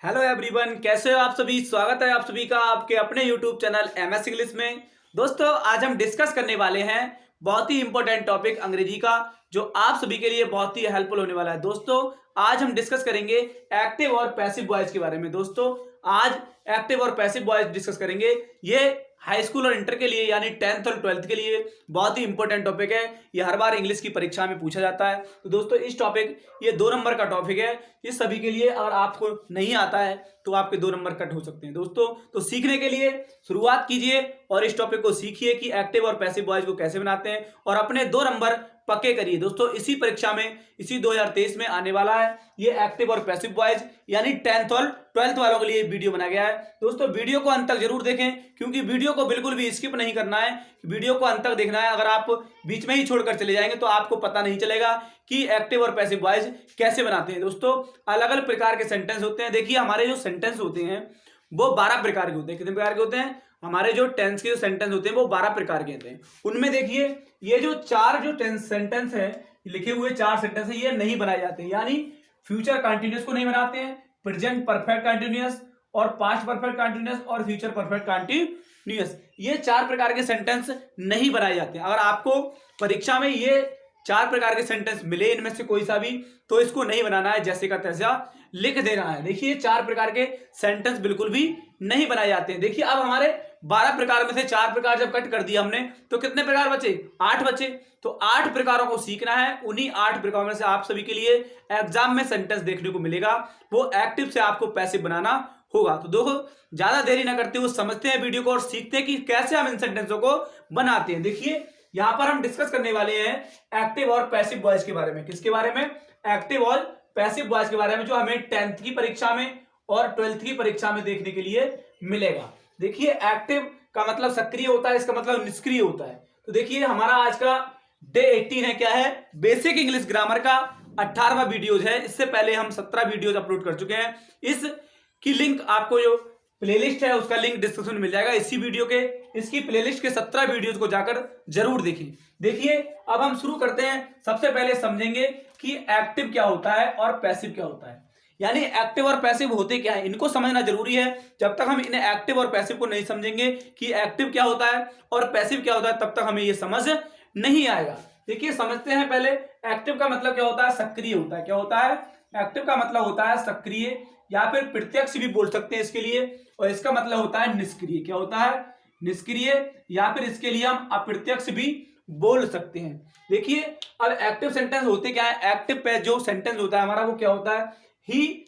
Hello everyone, कैसे हो आप सभी। स्वागत है आप सभी का आपके अपने यूट्यूब चैनल एमएस इंग्लिश में। दोस्तों, आज हम डिस्कस करने वाले हैं बहुत ही इंपॉर्टेंट टॉपिक अंग्रेजी का, जो आप सभी के लिए बहुत ही हेल्पफुल होने वाला है। दोस्तों, आज हम डिस्कस करेंगे एक्टिव और पैसिव वॉइस के बारे में। दोस्तों, आज एक्टिव और पैसिव वॉइस डिस्कस करेंगे। ये हाई स्कूल और इंटर के लिए यानी 10th और 12th के लिए बहुत ही इंपॉर्टेंट टॉपिक है। ये हर बार इंग्लिश की परीक्षा में पूछा जाता है। तो दोस्तों, इस टॉपिक ये 2 नंबर का टॉपिक है। ये सभी के लिए, अगर आपको नहीं आता है तो आपके 2 नंबर कट हो सकते हैं। दोस्तों, तो सीखने के लिए शुरुआत कीजिए और इस टॉपिक को सीखिए कि एक्टिव और पैसिव वॉइस को कैसे बनाते हैं, और अपने 2 नंबर पक्के करिए। दोस्तों, इसी परीक्षा में, इसी 2023 में आने वाला है ये एक्टिव और पैसिव वॉइस, यानी 10th और 12th वालों के लिए वीडियो बनाया गया है। दोस्तों, वीडियो को अंत तक जरूर देखें, क्योंकि वीडियो को बिल्कुल भी स्किप नहीं करना है। वीडियो को अंत तक देखना है। अगर आप बीच में ही छोड़कर चले जाएंगे तो आपको पता नहीं चलेगा कि एक्टिव और पैसिव वॉइस कैसे बनाते हैं। दोस्तों, अलग अलग प्रकार के सेंटेंस होते हैं। देखिए, हमारे जो सेंटेंस होते हैं वो 12 प्रकार के होते हैं। कितने प्रकार के होते हैं? हमारे जो टेंस के जो सेंटेंस होते हैं वो 12 प्रकार के होते हैं। उनमें देखिए, ये जो 4 जो टेंस सेंटेंस है, लिखे हुए 4 सेंटेंस है, ये नहीं बनाए जाते हैं। यानी फ्यूचर कंटिन्यूअस को नहीं बनाते हैं, प्रेजेंट परफेक्ट कंटिन्यूअस और पास्ट परफेक्ट कंटिन्यूअस और फ्यूचर परफेक्ट कंटिन्यूअस, ये 4 प्रकार के सेंटेंस नहीं बनाए जाते हैं। अगर आपको परीक्षा में ये 4 प्रकार के सेंटेंस मिले इनमें से कोई सा भी, तो इसको नहीं बनाना है, जैसे का तैसा लिख देना है। देखिए, 4 प्रकार के सेंटेंस बिल्कुल भी नहीं बनाए जाते हैं। देखिए, अब हमारे 12 प्रकार में से 4 प्रकार जब कट कर दिया हमने, तो कितने प्रकार बचे? 8 बचे। तो 8 प्रकारों को सीखना है। उन्हीं 8 प्रकारों में से आप सभी के लिए एग्जाम में सेंटेंस देखने को मिलेगा, वो एक्टिव से आपको पैसिव बनाना होगा। तो देखो, ज्यादा देरी ना करते हुए समझते हैं वीडियो को और सीखते हैं कि कैसे हम इन सेंटेंसों को बनाते हैं। देखिए, यहां पर हम डिस्कस करने वाले हैं एक्टिव और पैसिव वॉइस के बारे में। किसके बारे में? एक्टिव और पैसिव वॉइस के बारे में, जो हमें 10th की परीक्षा में और 12th की परीक्षा में देखने के लिए मिलेगा। देखिए, एक्टिव का मतलब सक्रिय होता है, इसका मतलब निष्क्रिय होता है। तो देखिए, हमारा आज का डे 18 है। क्या है? बेसिक इंग्लिश ग्रामर का 18वां वीडियोज है। इससे पहले हम 17 वीडियोज अपलोड कर चुके हैं। इसकी लिंक आपको, जो प्लेलिस्ट है उसका लिंक डिस्क्रिप्शन में मिल जाएगा इसी वीडियो के। इसकी प्लेलिस्ट के 17 वीडियोज को जाकर जरूर देखें। देखिए, अब हम शुरू करते हैं। सबसे पहले समझेंगे कि एक्टिव क्या होता है और पैसिव क्या होता है। यानी एक्टिव और पैसिव होते क्या है, इनको समझना जरूरी है। जब तक हम इन्हें एक्टिव और पैसिव को नहीं समझेंगे कि एक्टिव क्या होता है और पैसिव क्या होता है, तब तक हमें यह समझ नहीं आएगा। देखिए, समझते हैं पहले। एक्टिव का मतलब क्या होता है? सक्रिय होता है। क्या होता है? एक्टिव का मतलब होता है सक्रिय, या फिर प्रत्यक्ष भी बोल सकते हैं इसके लिए। और इसका मतलब होता है निष्क्रिय। क्या होता है? निष्क्रिय, या फिर इसके लिए हम अप्रत्यक्ष भी बोल सकते हैं। देखिए, अब एक्टिव सेंटेंस होते क्या है? एक्टिव पे जो सेंटेंस होता है हमारा, वो क्या होता है? ही,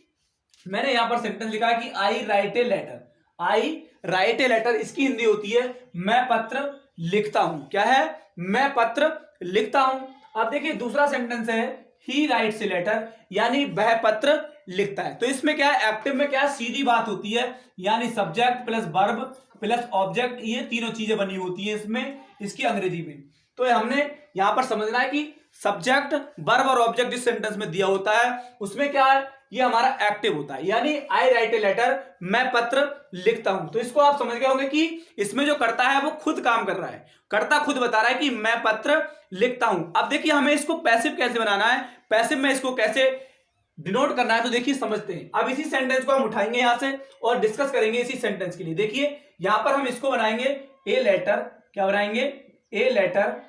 मैंने यहां पर सेंटेंस लिखा है कि I write a letter. I write a letter, इसकी हिंदी होती है मैं पत्र लिखता हूं। क्या है? मैं पत्र लिखता हूं। अब देखिए, दूसरा सेंटेंस है ही राइट्स ए लेटर, यानी वह पत्र लिखता है। तो इसमें क्या है? एक्टिव में क्या है? सीधी बात होती है, यानी subject plus verb plus object, ये तीनों चीजें बनी होती है इसमें, इसकी अंग्रेजी में। तो हमने यहां पर समझना है कि सब्जेक्ट, वर्ब और ऑब्जेक्ट जिस सेंटेंस में दिया होता है उसमें क्या है? ये हमारा एक्टिव होता है। यानी आई राइट ए लेटर, मैं पत्र लिखता हूं। तो इसको आप समझ गए होंगे कि इसमें जो करता है वो खुद काम कर रहा है, कर्ता खुद बता रहा है कि मैं पत्र लिखता हूं। अब देखिए, हमें इसको पैसिव कैसे बनाना है, पैसिव में इसको कैसे डिनोट करना है, तो देखिए समझते हैं। अब इसी सेंटेंस को हम उठाएंगे यहां से और डिस्कस करेंगे इसी सेंटेंस के लिए। देखिए, यहां पर हम इसको बनाएंगे ए लेटर। क्या बनाएंगे? A letter.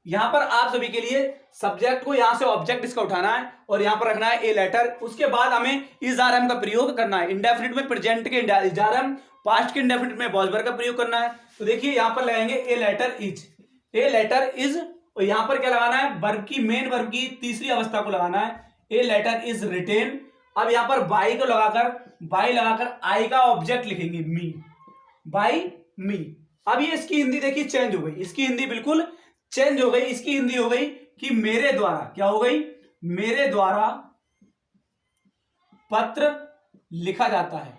यहां पर आप सभी के लिए सब्जेक्ट को यहां से ऑब्जेक्ट इसका उठाना है और यहां पर रखना है ए लेटर। उसके बाद हमें इज आर एम का प्रयोग करना है। इंडेफिनिट में प्रेजेंट के इज आर एम, पास्ट के इंडेफिनिट में वॉज वर्ब का प्रयोग करना है। तो देखिए, यहां पर लगाएंगे a letter is. A letter is, और यहां पर क्या लगाना है? वर्ब की, मेन वर्ब की तीसरी अवस्था को लगाना है। A letter is written. अब यहां पर बाई को लगाकर आई का ऑब्जेक्ट लिखेंगे मी, बाई मी। अब ये इसकी हिंदी देखिए चेंज हो गई, इसकी हिंदी बिल्कुल चेंज हो गई। इसकी हिंदी हो गई कि मेरे द्वारा, क्या हो गई? मेरे द्वारा पत्र लिखा जाता है।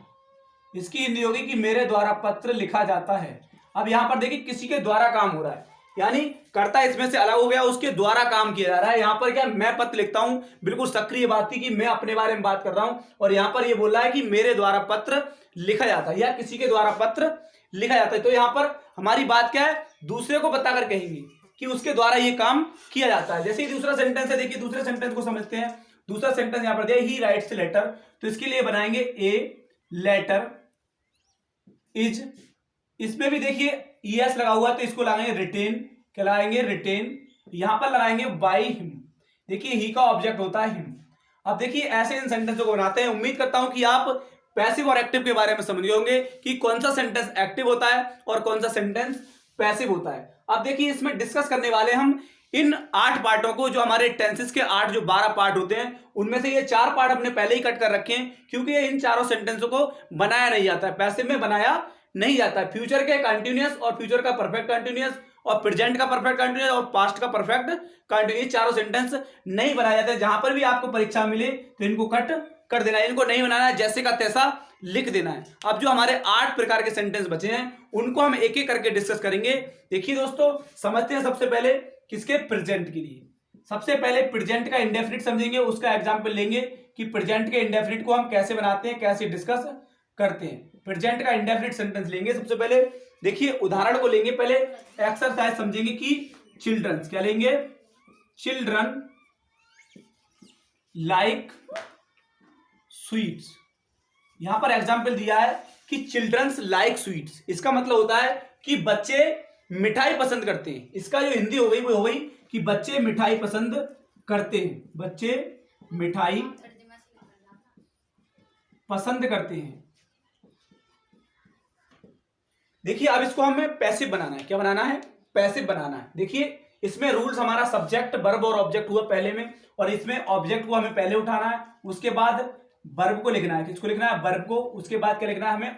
इसकी हिंदी होगी कि मेरे द्वारा पत्र लिखा जाता है। अब यहां पर देखिए, किसी के द्वारा काम हो रहा है, यानी कर्ता इसमें से अलग हो गया, उसके द्वारा काम किया जा रहा है। यहां पर क्या? मैं पत्र लिखता हूं, बिल्कुल सक्रिय बात थी कि मैं अपने बारे में बात कर रहा हूं, और यहां पर ये बोल रहा है कि मेरे द्वारा पत्र लिखा जाता है या किसी के द्वारा पत्र लिखा जाता है। तो यहां पर हमारी बात क्या है? दूसरे को बताकर कहेंगे कि उसके द्वारा ये काम किया जाता है। जैसे ही दूसरा सेंटेंस है, देखिए दूसरे सेंटेंस को समझते हैं। दूसरा सेंटेंस यहां पर दिया ही राइट्स लेटर, तो इसके लिए बनाएंगे ए लेटर इज, इसमें भी देखिए ईएस लगा हुआ तो इसको लगाएंगे रिटेन, क्या लगाएंगे रिटेन, यहां पर लगाएंगे बाय हिम, देखिए ही का ऑब्जेक्ट होता है हिम। अब देखिए ऐसे इन सेंटेंसों को बनाते हैं। उम्मीद करता हूं कि आप पैसिव और एक्टिव के बारे में समझ गए होंगे कि कौन सा सेंटेंस एक्टिव होता है और कौन सा सेंटेंस पैसिव होता है। अब देखिए इसमें डिस्कस करने वाले हम इन 8 पार्टों को, जो हमारे टेंसेस के 8 जो 12 पार्ट होते हैं, उनमें से ये 4 पार्ट हमने पहले ही कट कर रखे हैं, क्योंकि इन चारों सेंटेंसों को बनाया नहीं जाता है, पैसिव में बनाया नहीं जाता है। फ्यूचर के कंटिन्यूअस और फ्यूचर का परफेक्ट कंटिन्यूअस और प्रेजेंट का परफेक्ट कंटिन्यूअस और पास्ट का परफेक्ट कंटिन्यूअस, चारों सेंटेंस नहीं बनाया जाता है। जहां पर भी आपको परीक्षा मिले तो इनको कट कर देना है, इनको नहीं बनाना है, जैसे का तैसा लिख देना है। अब जो हमारे 8 प्रकार के सेंटेंस बचे हैं उनको हम एक एक करके डिस्कस करेंगे। देखिए दोस्तों, समझते हैं सबसे पहले किसके, प्रेजेंट के लिए। सबसे पहले प्रेजेंट का इंडेफिनिट समझेंगे, उसका एग्जांपल लेंगे कि प्रेजेंट के इंडेफिनिट को हम कैसे बनाते हैं, कैसे डिस्कस करते हैं। प्रेजेंट का इंडेफिनिट सेंटेंस लेंगे सबसे पहले। देखिए उदाहरण को लेंगे, पहले एक्सरसाइज समझेंगे कि चिल्ड्रंस, क्या लेंगे, चिल्ड्रन लाइक स्वीट्स। यहां पर एग्जांपल दिया है कि चिल्ड्रंस लाइक स्वीट्स, इसका मतलब होता है कि बच्चे मिठाई पसंद करते हैं। इसका जो हिंदी हो गई वो हो गई कि बच्चे मिठाई पसंद करते हैं, बच्चे मिठाई पसंद करते हैं। देखिए अब इसको हमें पैसिव बनाना है, क्या बनाना है, पैसिव बनाना है। देखिए इसमें रूल्स हमारा सब्जेक्ट वर्ब और ऑब्जेक्ट हुआ पहले में, और इसमें ऑब्जेक्ट को हमें पहले उठाना है, उसके बाद वर्ब को लिखना है, किसको लिखना है, वर्ब को, उसके बाद क्या लिखना है, हमें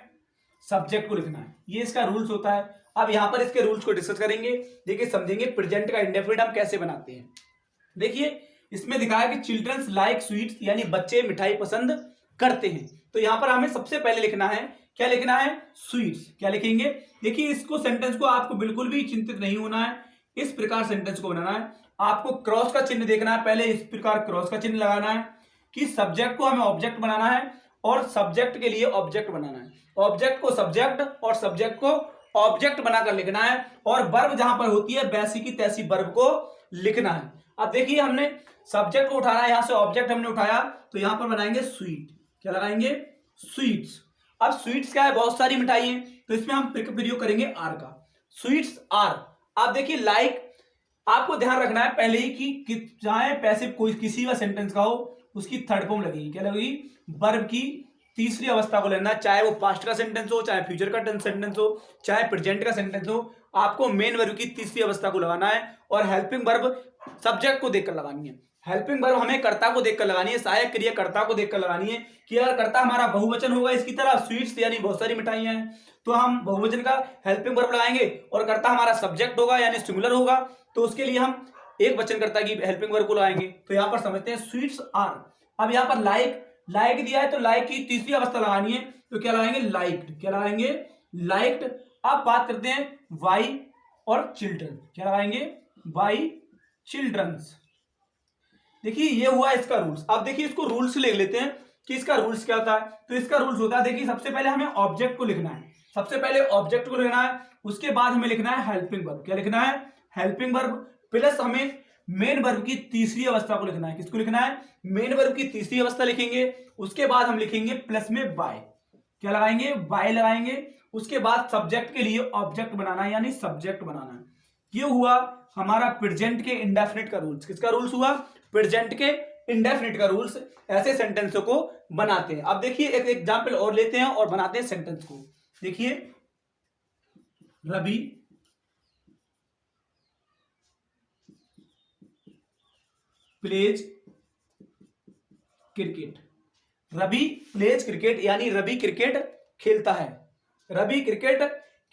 सब्जेक्ट को लिखना है। ये इसका रूल्स होता है। अब यहां पर इसके रूल्स को डिस्कस करेंगे। देखिए समझेंगे प्रेजेंट का इंडेफिनिट हम कैसे बनाते हैं। देखिए इसमें दिखाया कि चिल्ड्रंस लाइक स्वीट्स, यानी बच्चे मिठाई पसंद करते हैं। तो यहां पर हमें सबसे पहले लिखना है, क्या लिखना है, स्वीट्स। क्या लिखेंगे, देखिए इसको सेंटेंस को आपको बिल्कुल भी चिंतित नहीं होना है, इस प्रकार सेंटेंस को बनाना है। आपको क्रॉस का चिन्ह देखना है, पहले इस प्रकार क्रॉस का चिन्ह लगाना है कि सब्जेक्ट को हमें ऑब्जेक्ट बनाना है और सब्जेक्ट के लिए ऑब्जेक्ट बनाना है, ऑब्जेक्ट को सब्जेक्ट और सब्जेक्ट को ऑब्जेक्ट बनाकर लिखना है, और वर्ब जहां पर होती है वैसी की तैसी वर्ब को लिखना है। अब देखिए हमने सब्जेक्ट को उठाना है, यहां से ऑब्जेक्ट हमने उठाया, तो यहां पर बनाएंगे स्वीट, क्या लगाएंगे, स्वीट्स। अब स्वीट्स क्या है, बहुत सारी मिठाई है, तो इसमें हम प्रयोग करेंगे आर का, स्वीट्स आर। आप देखिए लाइक, आपको ध्यान रखना है पहले ही कि चाहे पैसिव कोई किसी का सेंटेंस का हो, उसकी थर्ड फॉर्म लगेगी, क्या लगेगी, वर्ब की तीसरी अवस्था को लेना, चाहे वो पास्ट का सेंटेंस हो, चाहे फ्यूचर का सेंटेंस हो, चाहे प्रेजेंट का सेंटेंस हो, आपको मेन वर्ब की तीसरी अवस्था को लगाना है। और हेल्पिंग वर्ब सब्जेक्ट को देखकर लगानी है, हेल्पिंग वर्ब हमें कर्ता को देखकर लगानी है, सहायक क्रिया कर्ता को देखकर लगानी है। कि अगर कर्ता हमारा बहुवचन होगा इसकी तरह स्वीट्स यानी बहुत सारी मिठाइयां हैं, तो हम बहुवचन का हेल्पिंग वर्ब लगाएंगे, और कर्ता हमारा सब्जेक्ट होगा यानी सिंगुलर होगा, तो उसके लिए हम एक वचन कर्ता की हेल्पिंग वर्ब को लगाएंगे। तो यहां पर समझते हैं स्वीट्स आर। अब यहां पर लाइक दिया है, तो लाइक की तीसरी अवस्था लगानी है, तो क्या लगाएंगे, लाइक्ड, क्या लगाएंगे, लाइक्ड। अब बात करते हैं वाई और चिल्ड्रन, क्या लगाएंगे, वाई चिल्ड्रंस। देखिए ये हुआ इसका रूल्स। अब देखिए इसको रूल्स ले लेते हैं कि इसका रूल्स क्या होता है। तो इसका रूल्स होता है, देखिए सबसे पहले हमें ऑब्जेक्ट को लिखना है, सबसे पहले ऑब्जेक्ट को लिखना है, उसके बाद हमें लिखना है हेल्पिंग वर्ब, क्या लिखना है, हेल्पिंग वर्ब, प्लस हमें मेन वर्ब की तीसरी अवस्था को लिखना है। किसको लिखना है, मेन वर्ब की तीसरी अवस्था लिखेंगे, उसके बाद हम लिखेंगे प्लस में बाय, क्या लगाएंगे, बाय लगाएंगे। उसके बाद सब्जेक्ट के लिए ऑब्जेक्ट बनाना है, यानी सब्जेक्ट बनाना है। ये हुआ हमारा प्रेजेंट के इंडेफिनिट का रूल्स। किसका रूल्स हुआ, प्रेजेंट के इंडेफिनिट का रूल्स। ऐसे सेंटेंसों को बनाते हैं। अब देखिए एक एग्जांपल और लेते हैं और बनाते हैं सेंटेंस को। देखिए Ravi plays cricket, Ravi plays cricket यानी रवि क्रिकेट खेलता है, रवि क्रिकेट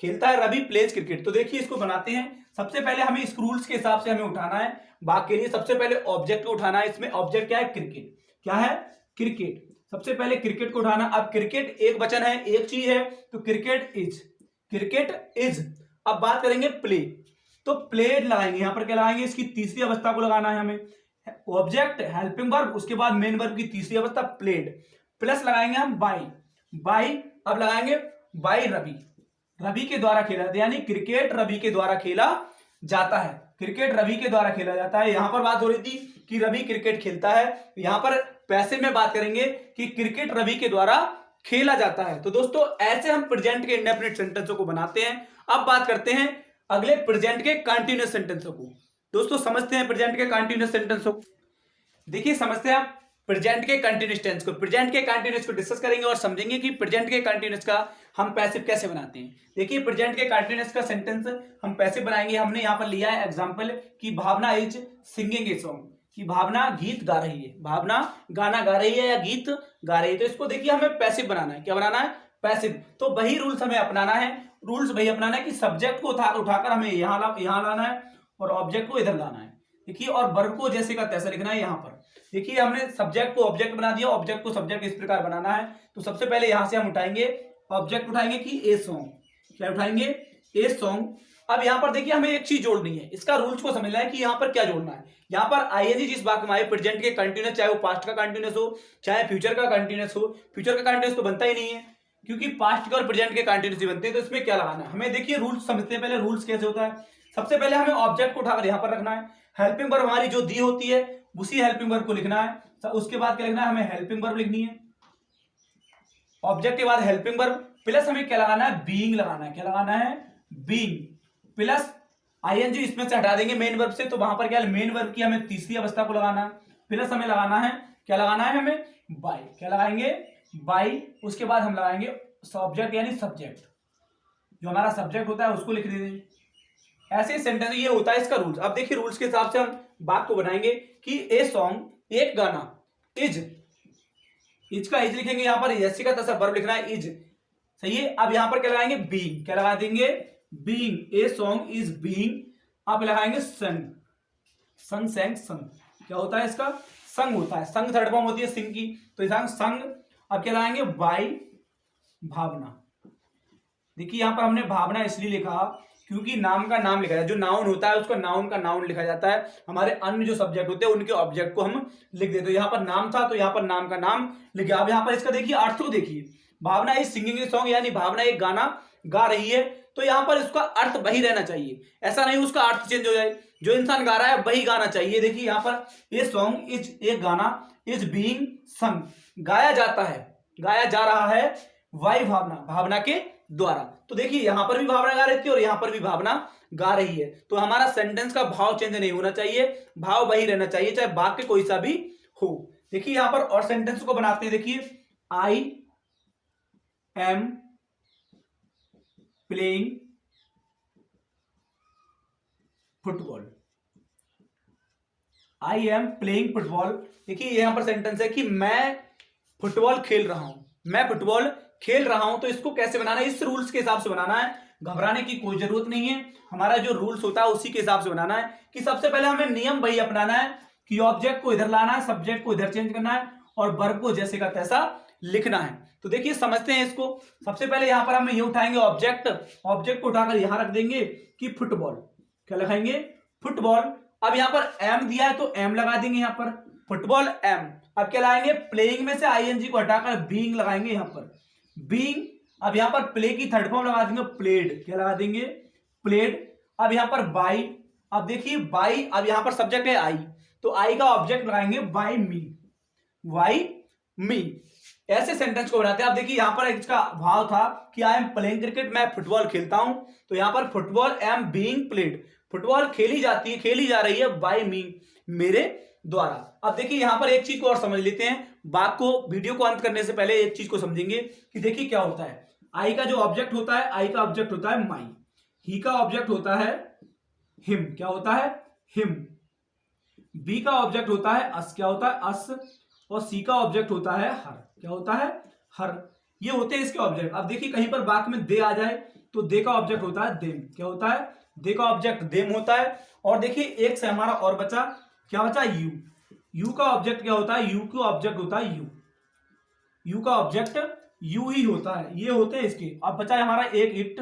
खेलता है, रवि प्लेज क्रिकेट। तो देखिए इसको बनाते हैं। सबसे पहले हमें इस रूल्स के हिसाब से हमें उठाना है भाग के लिए। सबसे पहले ऑब्जेक्ट को उठाना है, इसमें ऑब्जेक्ट क्या है, क्रिकेट, क्या है, क्रिकेट। सबसे पहले क्रिकेट को उठाना। अब क्रिकेट एक वचन है, एक चीज है, तो क्रिकेट इज, क्रिकेट इज। अब बात करेंगे प्ले, तो प्लेड लगाएंगे, यहां पर क्या लगाएंगे, इसकी तीसरी अवस्था को लगाना है हमें, ऑब्जेक्ट हेल्पिंग वर्ब, उसके बाद मेन वर्ब की तीसरी अवस्था प्लेड, प्लस लगाएंगे हम बाई, बाई। अब लगाएंगे बाई रवि, रवि के द्वारा खेला जाता है, यानी क्रिकेट रवि के द्वारा खेला जाता है, क्रिकेट रवि के द्वारा खेला जाता है। यहां पर बात हो रही थी कि रवि क्रिकेट खेलता है, यहां पर पैसे में बात करेंगे कि क्रिकेट रवि के द्वारा खेला जाता है। तो दोस्तों ऐसे हम प्रेजेंट के इंडेफिनिट सेंटेंसों को बनाते हैं। अब बात करते हैं अगले प्रेजेंट के कंटीन्यूअस सेंटेंसों को। दोस्तों समझते हैं प्रेजेंट के कंटीन्यूअस सेंटेंसों को। देखिए समझते हैं आप प्रेजेंट के कंटीन्यूअस टेंस को। प्रेजेंट के कंटीन्यूअस को डिस्कस करेंगे और समझेंगे कि प्रेजेंट के कंटीन्यूअस का हम पैसिव कैसे बनाते हैं। देखिए प्रेजेंट के कंटीन्यूअस का सेंटेंस हम पैसिव बनाएंगे। हमने यहां पर लिया है एग्जांपल कि भावना इज सिंगिंग ए सॉन्ग, कि भावना गीत गा रही है, भावना गाना गा रही है या गीत गा रही है। तो इसको देखिए हमें पैसिव बनाना है। क्या बनाना है? पैसिव। तो वही रूल्स हमें अपनाना है। रूल्स वही अपनाना है कि सब्जेक्ट को उठाकर हमें यहां लाना है और ऑब्जेक्ट को इधर लाना है। देखिए और वर्ब को जैसे का तैसा लिखना है। यहां पर देखिए हमने सब्जेक्ट को ऑब्जेक्ट बना दिया, ऑब्जेक्ट को सब्जेक्ट इस प्रकार बनाना है। तो सबसे पहले यहां से हम उठाएंगे ऑब्जेक्ट, उठाएंगे कि ए सॉन्ग। क्या उठाएंगे? A song. अब यहां पर देखिए हमें एक चीज जोड़नी है। इसका रूल्स को समझना है कि यहां पर क्या जोड़ना है। यहां पर आईएनजी जिस वाक्य में आए प्रेजेंट के कंटीन्यूअस, चाहे वो पास्ट का कंटीन्यूअस हो चाहे फ्यूचर का कंटीन्यूअस हो। फ्यूचर का कंटीन्यूअस तो बनता ही नहीं है क्योंकि पास्ट के और प्रेजेंट के कंटीन्यूअस ही बनते हैं। तो इसमें क्या लगाना है हमें? देखिए रूल्स समझते हैं पहले। रूल्स कैसे होता है? सबसे पहले हमें ऑब्जेक्ट को उठाकर यहां पर रखना है। हेल्पिंग वर्ब हमारी जो दी होती है उसी हेल्पिंग वर्ब को लिखना है। उसके बाद क्या लिखना है? हमें हेल्पिंग वर्ब लिखनी है। ऑब्जेक्ट के बाद हेल्पिंग वर्ब प्लस हमें क्या लगाना है? बीइंग लगाना है। क्या लगाना है? बीइंग प्लस आईएनजी इसमें से हटा देंगे मेन वर्ब से। तो वहां पर क्या है? मेन वर्ब की हमें तीसरी अवस्था को लगाना है। प्लस हमें लगाना है, क्या लगाना है हमें? बाय। क्या लगाएंगे? बाय। उसके बाद हम लगाएंगे सब्जेक्ट यानी सब्जेक्ट, जो हमारा सब्जेक्ट होता है उसको लिख देंगे। ऐसे सेंटेंस ये होता है इसका रूल्स। अब देखिए रूल्स के हिसाब से हम बात को बनाएंगे कि ए सॉन्ग, एक गाना, इज का इज लिखेंगे यहां पर, जैसे का तैसा वर्ब लिखना है इज। सही है। अब यहां पर क्या लगाएंगे? बीइंग। क्या लगा देंगे? Being. A song is being. अब लगाएंगे संग। संग सैंग संग। क्या होता है इसका? संग होता है। संग थर्ड फॉर्म होती है सिंग की, तो इस संग। अब क्या लगाएंगे? बाय भावना। देखिए यहां पर हमने भावना इसलिए लिखा क्योंकि नाम का नाम लिखा जाता है। जो नाउन होता है उसको नाउन का नाउन लिखा जाता है। हमारे अन्य जो सब्जेक्ट होते हैं उनके ऑब्जेक्ट को हम लिख देते हैं। यहाँ पर नाम था तो यहाँ पर नाम का नाम लिखा। अब यहाँ पर इसका देखिए अर्थ को देखिए। भावना इज सिंगिंग ए सॉन्ग, यानी भावना एक गाना गा रही है। तो यहाँ पर इसका अर्थ वही रहना चाहिए, ऐसा नहीं उसका अर्थ चेंज हो जाए। जो इंसान गा रहा है वही गाना चाहिए। देखिए यहाँ पर ए सॉन्ग इज, एक गाना, इज बीइंग संग, गाया जाता है, गाया जा रहा है वाई भावना, भावना के द्वारा। तो देखिए यहां पर भी भावना गा रही थी और यहां पर भी भावना गा रही है। तो हमारा सेंटेंस का भाव चेंज नहीं होना चाहिए, भाव वही रहना चाहिए चाहे वाक्य कोई सा भी हो। देखिए यहां पर और सेंटेंस को बनाते हैं। देखिए I am playing football. I am playing football. देखिए यहां पर सेंटेंस है कि मैं फुटबॉल खेल रहा हूं, मैं फुटबॉल खेल रहा हूं। तो इसको कैसे बनाना है? इस रूल्स के हिसाब से बनाना है। घबराने की कोई जरूरत नहीं है। हमारा जो रूल्स होता है उसी के हिसाब से बनाना है कि सबसे पहले हमें नियम वही अपनाना है कि ऑब्जेक्ट को इधर लाना है, सब्जेक्ट को इधर चेंज करना है और वर्ब को जैसे का तैसा लिखना है। तो देखिए समझते हैं इसको। सबसे पहले यहां पर हम ये उठाएंगे ऑब्जेक्ट, ऑब्जेक्ट को उठाकर यहां रख देंगे कि फुटबॉल। क्या लिखेंगे? फुटबॉल। अब यहां पर एम दिया है तो एम लगा देंगे यहां पर, फुटबॉल एम। अब क्या लाएंगे? प्लेइंग में से आईएनजी को हटाकर बीइंग लगाएंगे यहां पर, बीइंग। अब यहां पर प्ले की थर्ड फॉर्म लगा देंगे प्लेड। क्या लगा देंगे? प्लेड। अब यहां पर बाई। अब देखिए बाई, अब यहां पर सब्जेक्ट है आई, तो आई का ऑब्जेक्ट लगाएंगे बाई मी, वाई मी। ऐसे सेंटेंस को बनाते हैं। अब देखिए यहां पर इसका भाव था कि आई एम प्लेइंग क्रिकेट, मैं फुटबॉल खेलता हूं। तो यहां पर football am being played, football खेली जाती है, खेली जा रही है बाय मी, मेरे द्वारा। अब देखिए यहां पर एक चीज को और समझ लेते हैं। बात को, वीडियो को अंत करने से पहले एक चीज को समझेंगे कि देखिए क्या होता है। आई का जो ऑब्जेक्ट होता है, आई का ऑब्जेक्ट होता है माई, ही का ऑब्जेक्ट होता है हिम। क्या होता है? हिम। बी का ऑब्जेक्ट होता है अस। क्या होता है? अस। और सी का ऑब्जेक्ट होता है हर। क्या होता है? हर। ये होते हैं इसके ऑब्जेक्ट। अब देखिए कहीं पर वाक्य में दे आ जाए तो दे का ऑब्जेक्ट होता है देम। क्या होता है? दे का ऑब्जेक्ट देम होता है। और देखिए एक से हमारा और बचा, क्या बचा? यू। यू का ऑब्जेक्ट क्या होता है? यू का ऑब्जेक्ट होता है यू, यू का ऑब्जेक्ट यू ही होता है। ये होते हैं इसके। अब बचा है हमारा एक इट,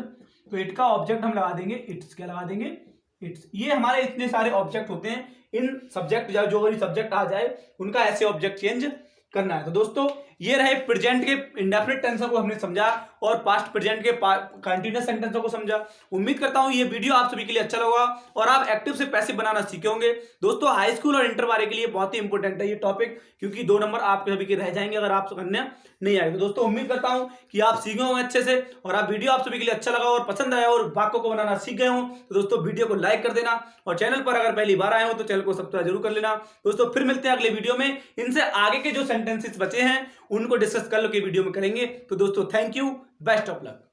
तो इट का ऑब्जेक्ट हम लगा देंगे इट्स। क्या लगा देंगे? इट्स। ये हमारे इतने सारे ऑब्जेक्ट होते हैं। इन सब्जेक्ट जो भी सब्जेक्ट आ जाए उनका ऐसे ऑब्जेक्ट चेंज करना है। तो दोस्तों ये रहे प्रेजेंट के इंडेफिनिट टेंसर को हमने समझा और पास्ट प्रेजेंट के कंटीन्यूअस सेंटेंसों को समझा। उम्मीद करता हूं ये वीडियो आप सभी के लिए अच्छा लगा और आप एक्टिव से पैसिव बनाना सीखे होंगे। दोस्तों हाई स्कूल और इंटर वाले के लिए बहुत ही इंपॉर्टेंट है ये टॉपिक, क्योंकि 2 नंबर आपके सभी के रह जाएंगे अगर आप करने नहीं आए। तो दोस्तों उम्मीद करता हूं कि आप सीखे होंगे अच्छे से और आप वीडियो आप सभी के लिए अच्छा लगा और पसंद आया और वाक्यों को बनाना सीख गए हो। तो दोस्तों वीडियो को लाइक कर देना और चैनल पर अगर पहली बार आए हो तो चैनल को सब्सक्राइब जरूर कर लेना। दोस्तों फिर मिलते हैं अगले वीडियो में, इनसे आगे के जो सेंटेंसेस बचे हैं उनको डिस्कस कल के वीडियो में करेंगे। तो दोस्तों thank you, best of luck.